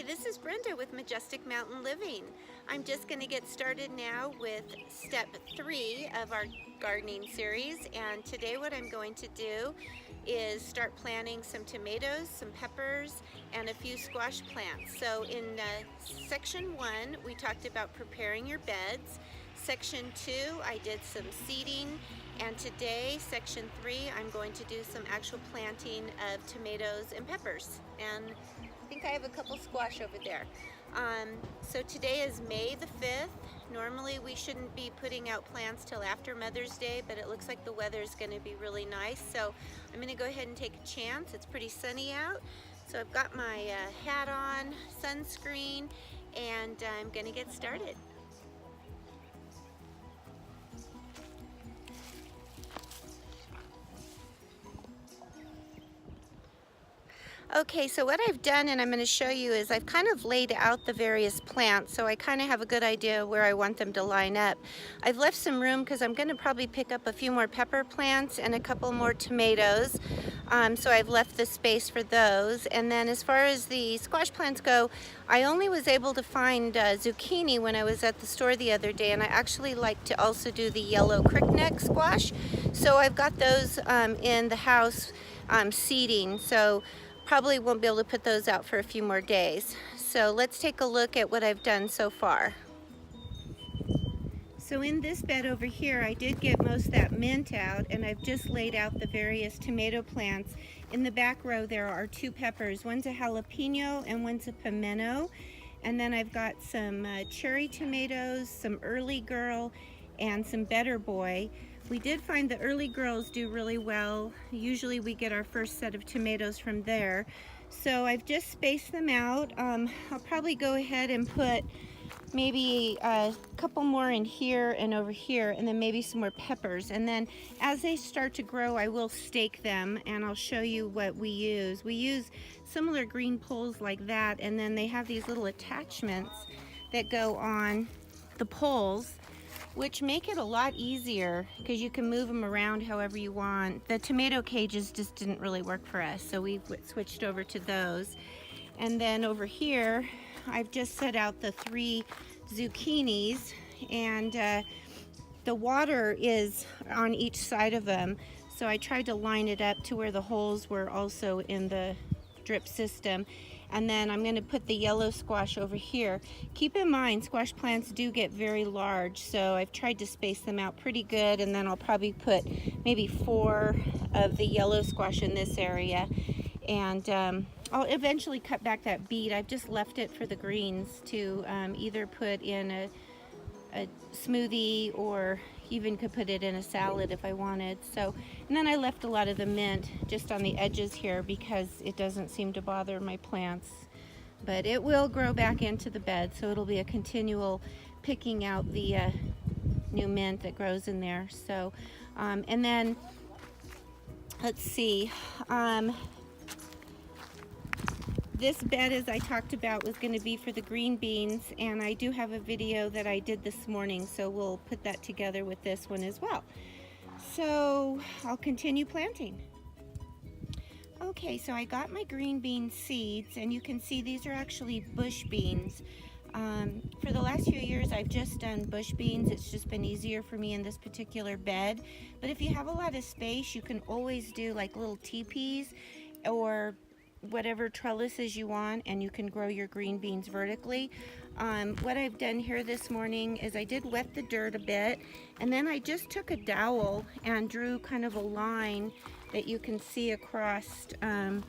Hi, this is Brenda with Majestic Mountain Living. I'm just going to get started now with step 3 of our gardening series, and today what I'm going to do is start planting some tomatoes, some peppers, and a few squash plants. So in section 1 we talked about preparing your beds. Section 2 I did some seeding, and today section 3 I'm going to do some actual planting of tomatoes and peppers. And I think I have a couple squash over there. So today is May the 5th. Normally we shouldn't be putting out plants till after Mother's Day, but it looks like the weather is going to be really nice. So I'm going to go ahead and take a chance. It's pretty sunny out. So I've got my hat on, sunscreen, and I'm going to get started. Okay, so what I've done, and I'm going to show you, is I've kind of laid out the various plants so I kind of have a good idea where I want them to line up. I've left some room because I'm going to probably pick up a few more pepper plants and a couple more tomatoes, so I've left the space for those. And then as far as the squash plants go, I only was able to find zucchini when I was at the store the other day, and I actually like to also do the yellow crickneck squash, so I've got those in the house seeding. So probably won't be able to put those out for a few more days. So let's take a look at what I've done so far. So in this bed over here, I did get most of that mint out, and I've just laid out the various tomato plants. In the back row there are two peppers. One's a jalapeno and one's a pimento. And then I've got some cherry tomatoes, some early girl, and some better boy. We did find the early girls do really well. Usually we get our first set of tomatoes from there. So I've just spaced them out. I'll probably go ahead and put maybe a couple more in here and over here, and then maybe some more peppers. And then as they start to grow, I will stake them, and I'll show you what we use. We use similar green poles like that, and then they have these little attachments that go on the poles, which make it a lot easier because you can move them around however you want. The tomato cages just didn't really work for us, so we switched over to those. And then over here, I've just set out the 3 zucchinis, and the water is on each side of them, so I tried to line it up to where the holes were also in the drip system. And then I'm going to put the yellow squash over here. Keep in mind, squash plants do get very large, so I've tried to space them out pretty good, and then I'll probably put maybe 4 of the yellow squash in this area. And I'll eventually cut back that beet. I've just left it for the greens to either put in a smoothie, or even could put it in a salad if I wanted. So, and then I left a lot of the mint just on the edges here because it doesn't seem to bother my plants. But it will grow back into the bed, so it'll be a continual picking out the new mint that grows in there. So, and then let's see. This bed, as I talked about, was going to be for the green beans, and I do have a video that I did this morning, so we'll put that together with this one as well. So I'll continue planting. Okay, so I got my green bean seeds, and you can see these are actually bush beans. For the last few years I've just done bush beans. It's just been easier for me in this particular bed. But if you have a lot of space, you can always do like little teepees or whatever trellises you want, and you can grow your green beans vertically. What I've done here this morning is I did wet the dirt a bit, and then I just took a dowel and drew kind of a line that you can see across in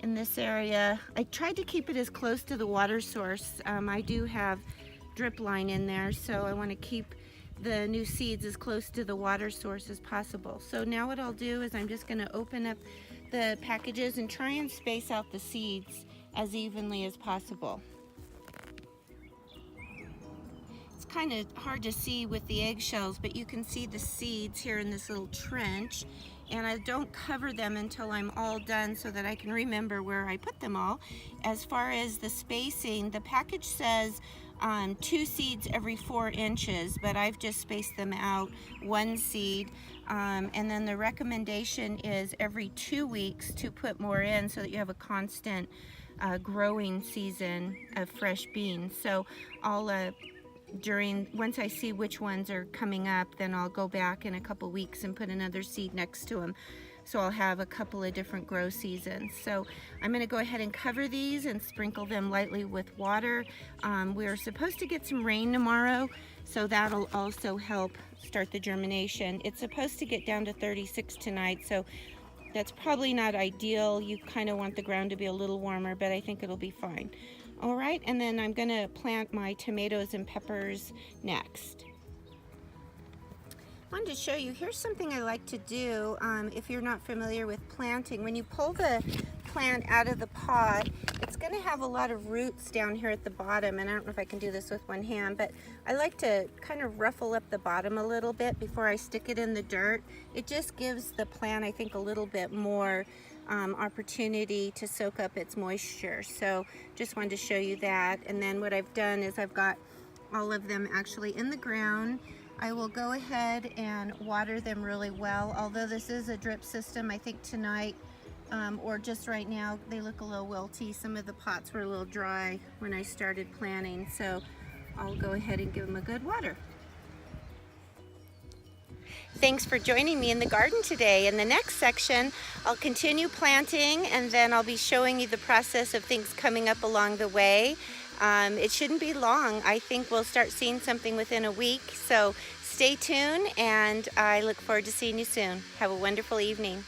this area. I tried to keep it as close to the water source. I do have drip line in there, so I want to keep the new seeds as close to the water source as possible. So now what I'll do is I'm just going to open up the packages and try and space out the seeds as evenly as possible. It's kind of hard to see with the eggshells, but you can see the seeds here in this little trench, and I don't cover them until I'm all done so that I can remember where I put them all. As far as the spacing, the package says 2 seeds every 4 inches, but I've just spaced them out 1 seed. And then the recommendation is every 2 weeks to put more in so that you have a constant growing season of fresh beans. So I'll once I see which ones are coming up, then I'll go back in a couple weeks and put another seed next to them. So I'll have a couple of different grow seasons. So I'm going to go ahead and cover these and sprinkle them lightly with water. We're supposed to get some rain tomorrow, so that'll also help start the germination. It's supposed to get down to 36 tonight, so that's probably not ideal. You kind of want the ground to be a little warmer, but I think it'll be fine. All right, and then I'm going to plant my tomatoes and peppers next. I wanted to show you, here's something I like to do if you're not familiar with planting. When you pull the plant out of the pot, it's going to have a lot of roots down here at the bottom, and I don't know if I can do this with one hand, but I like to kind of ruffle up the bottom a little bit before I stick it in the dirt. It just gives the plant, I think, a little bit more opportunity to soak up its moisture. So just wanted to show you that. And then what I've done is I've got all of them actually in the ground. I will go ahead and water them really well. Although this is a drip system, I think tonight or just right now they look a little wilty. Some of the pots were a little dry when I started planting, so I'll go ahead and give them a good water. Thanks for joining me in the garden today. In the next section, I'll continue planting, and then I'll be showing you the process of things coming up along the way. It shouldn't be long. I think we'll start seeing something within a week, so stay tuned, and I look forward to seeing you soon. Have a wonderful evening.